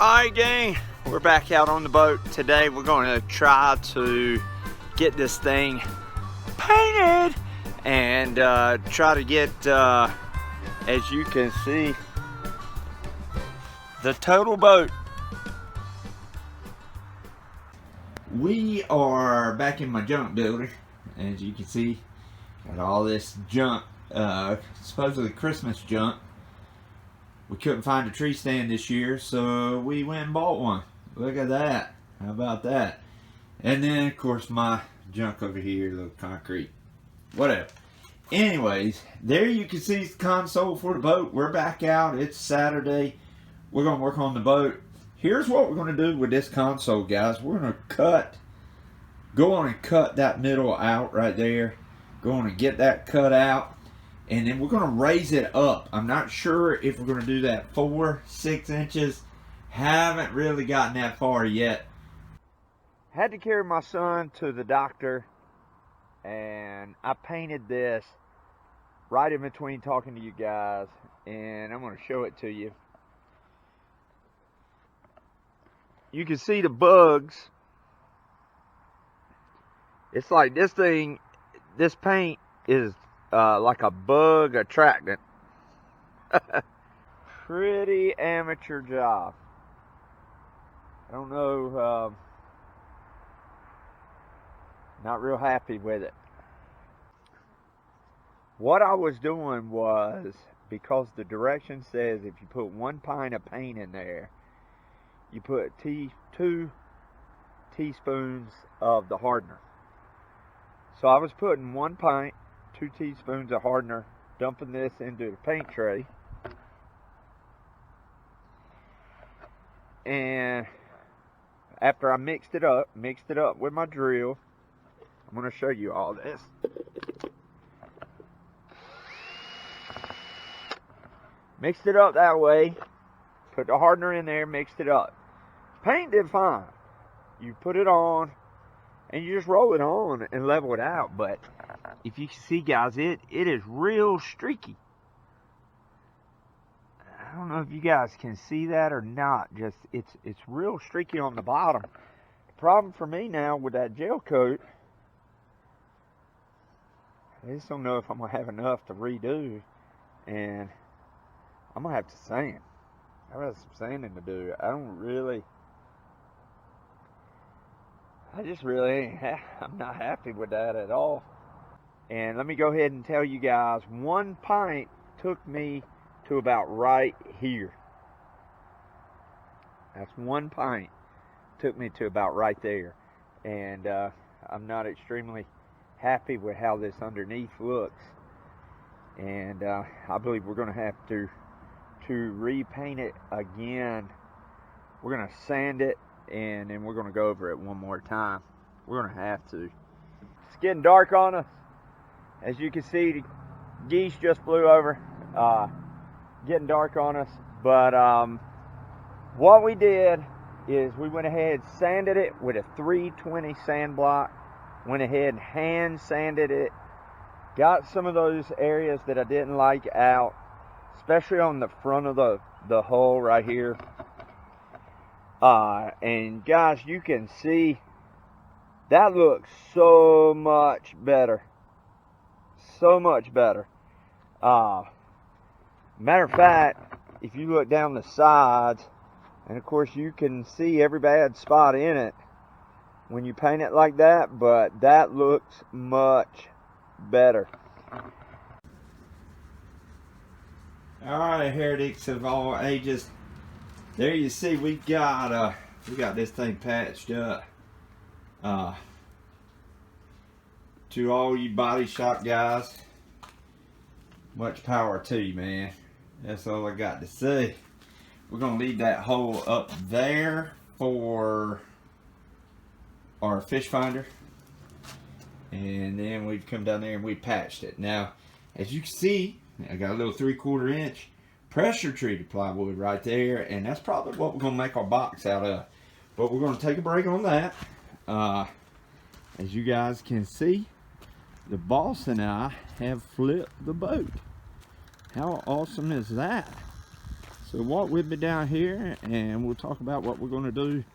Alright gang, we're back out on the boat. Today we're going to try to get this thing painted and try to get, as you can see, the total boat. We are back in my junk builder. As you can see, got all this junk, supposedly Christmas junk. We couldn't find a tree stand this year, so we went and bought one. Look at that. How about that? And then, of course, my junk over here, little concrete. Whatever. Anyways, there you can see the console for the boat. We're back out. It's Saturday. We're going to work on the boat. Here's what we're going to do with this console, guys. We're going to go on and cut that middle out right there. Go on and get that cut out. And then we're going to raise it up. I'm not sure if we're going to do that 4-6 inches. Haven't really gotten that far yet. Had to carry my son to the doctor. And I painted this right in between talking to you guys. And I'm going to show it to you. You can see the bugs. It's like this thing, this paint is like a bug attractant. Pretty amateur job. I don't know, not real happy with it. What I was doing was, because the direction says if you put 1 pint of paint in there, you put 2 teaspoons of the hardener. So I was putting 1 pint, 2 teaspoons of hardener, dumping this into the paint tray. And after I mixed it up with my drill, I'm going to show you all this. Mixed it up that way, put the hardener in there, mixed it up. Paint did fine. You put it on, and you just roll it on and level it out. But if you can see, guys, it is real streaky. I don't know if you guys can see that or not. Just it's real streaky on the bottom. The problem for me now with that gel coat, I just don't know if I'm gonna have enough to redo, and I'm gonna have to sand. I have some sanding to do. I just really ain't I'm not happy with that at all. And let me go ahead and tell you guys, 1 pint took me to about right here. That's 1 pint took me to about right there. And I'm not extremely happy with how this underneath looks. And I believe we're going to have to repaint it again. We're going to sand it, and then we're going to go over it one more time. We're going to have to. It's getting dark on us. As you can see, the geese just flew over. Getting dark on us. But what we did is we went ahead and sanded it with a 320 sand block. Went ahead and hand sanded it. Got some of those areas that I didn't like out, especially on the front of the hull right here. And guys, you can see that looks so much better. So much better. Matter of fact, if you look down the sides, and of course you can see every bad spot in it when you paint it like that, but that looks much better. Alright, heretics of all ages, there you see we got this thing patched up. To all you body shop guys, much power to you, man. That's all I got to say. We're gonna leave that hole up there for our fish finder, and then we've come down there and we patched it. Now, as you can see, I got a little 3/4 inch pressure treated plywood right there, and that's probably what we're gonna make our box out of. But we're gonna take a break on that. As you guys can see, the boss and I have flipped the boat. How awesome is that? So walk with me down here and we'll talk about what we're going to do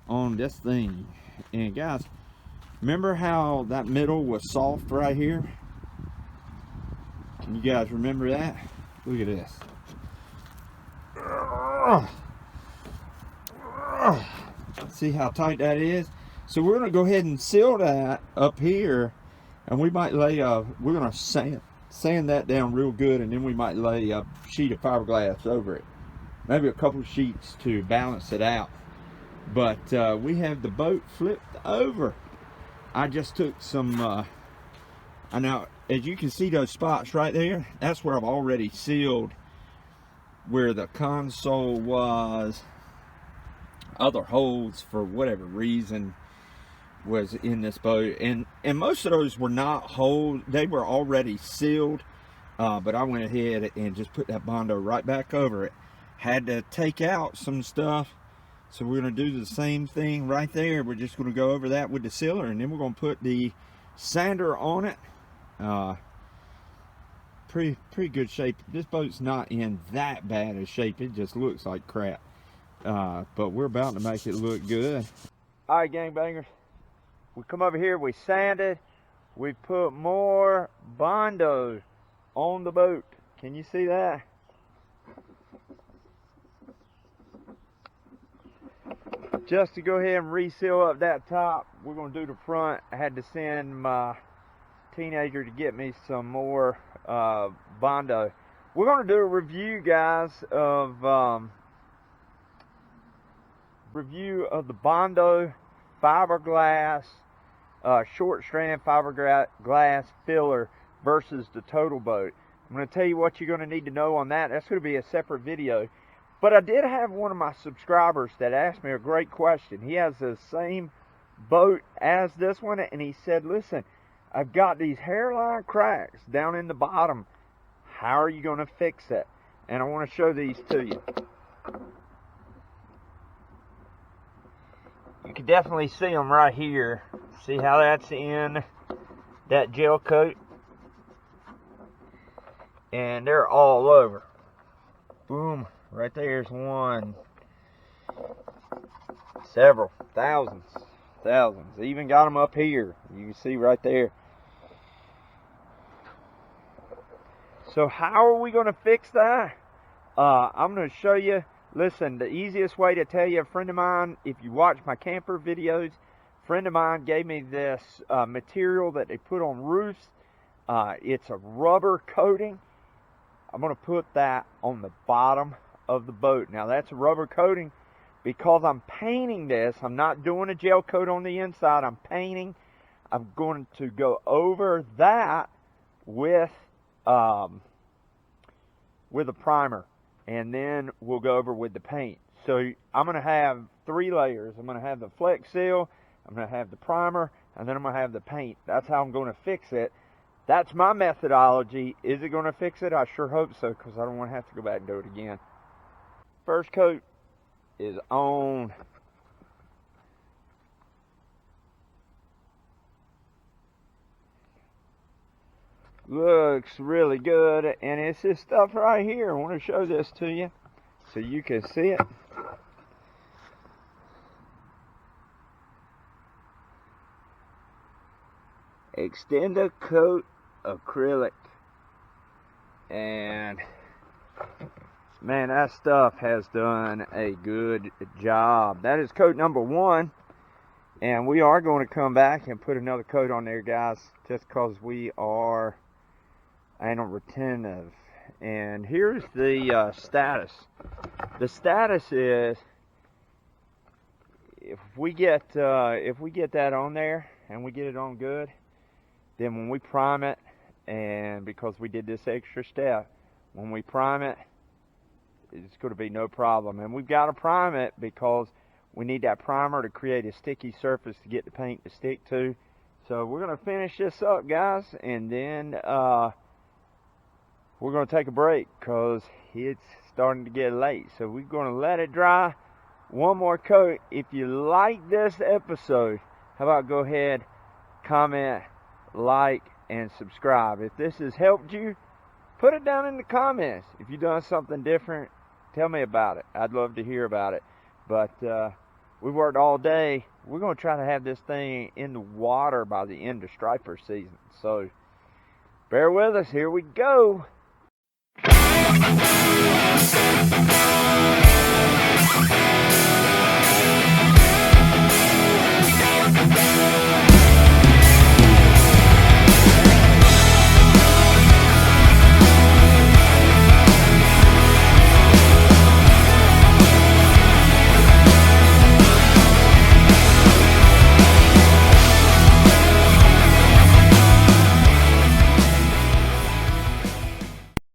on this thing. And guys, remember how that middle was soft right here? Can you guys remember that? Look at this. See how tight that is? So we're going to go ahead and seal that up here, and we might lay we're going to sand that down real good, and then we might lay a sheet of fiberglass over it. Maybe a couple of sheets to balance it out. But we have the boat flipped over. I just took some, I know, as you can see those spots right there, that's where I've already sealed where the console was. Other holes, for whatever reason, was in this boat, and most of those were not holes, they were already sealed, but I went ahead and just put that Bondo right back over it. Had to take out some stuff, so we're going to do the same thing right there. We're just going to go over that with the sealer, and then we're going to put the sander on it. Pretty good shape. This boat's not in that bad a shape, it just looks like crap. But we're about to make it look good. All right, gangbangers, we come over here, we sanded, we put more Bondo on the boat. Can you see that? Just to go ahead and reseal up that top, we're going to do the front. I had to send my teenager to get me some more Bondo. We're going to do a review, guys, of the Bondo fiberglass, short strand fiberglass filler versus the total boat. I'm going to tell you what you're going to need to know on that. That's going to be a separate video. But I did have one of my subscribers that asked me a great question. He has the same boat as this one, and he said, listen, I've got these hairline cracks down in the bottom. How are you going to fix it? And I want to show these to you. You can definitely see them right here. See how that's in that gel coat? And they're all over. Boom. Right there's one. Several. Thousands. Even got them up here. You can see right there. So how are we going to fix that? I'm going to show you. Listen, the easiest way to tell you, a friend of mine, if you watch my camper videos, a friend of mine gave me this material that they put on roofs. It's a rubber coating. I'm going to put that on the bottom of the boat. Now that's a rubber coating because I'm painting this. I'm not doing a gel coat on the inside. I'm painting. I'm going to go over that with a primer. And then we'll go over with the paint. So I'm going to have 3 layers. I'm going to have the Flex Seal, I'm going to have the primer, and then I'm going to have the paint. That's how I'm going to fix it. That's my methodology. Is it going to fix it? I sure hope so, because I don't want to have to go back and do it again. First coat is on. Looks really good, and it's this stuff right here. I want to show this to you so you can see it. Extender coat acrylic, and man, that stuff has done a good job. That is coat number 1. And we are going to come back and put another coat on there, guys, just because we are anal retentive. And here's the status. The status is, if we get that on there and we get it on good, then when we prime it, and because we did this extra step, when we prime it, it's going to be no problem. And we've got to prime it because we need that primer to create a sticky surface to get the paint to stick to. So we're going to finish this up, guys, and then we're going to take a break because it's starting to get late. So we're going to let it dry. One more coat. If you like this episode, how about go ahead, comment, like, and subscribe. If this has helped you, put it down in the comments. If you've done something different, Tell me about it. I'd love to hear about it. But we worked all day. We're going to try to have this thing in the water by the end of striper season. So bear with us. Here we go.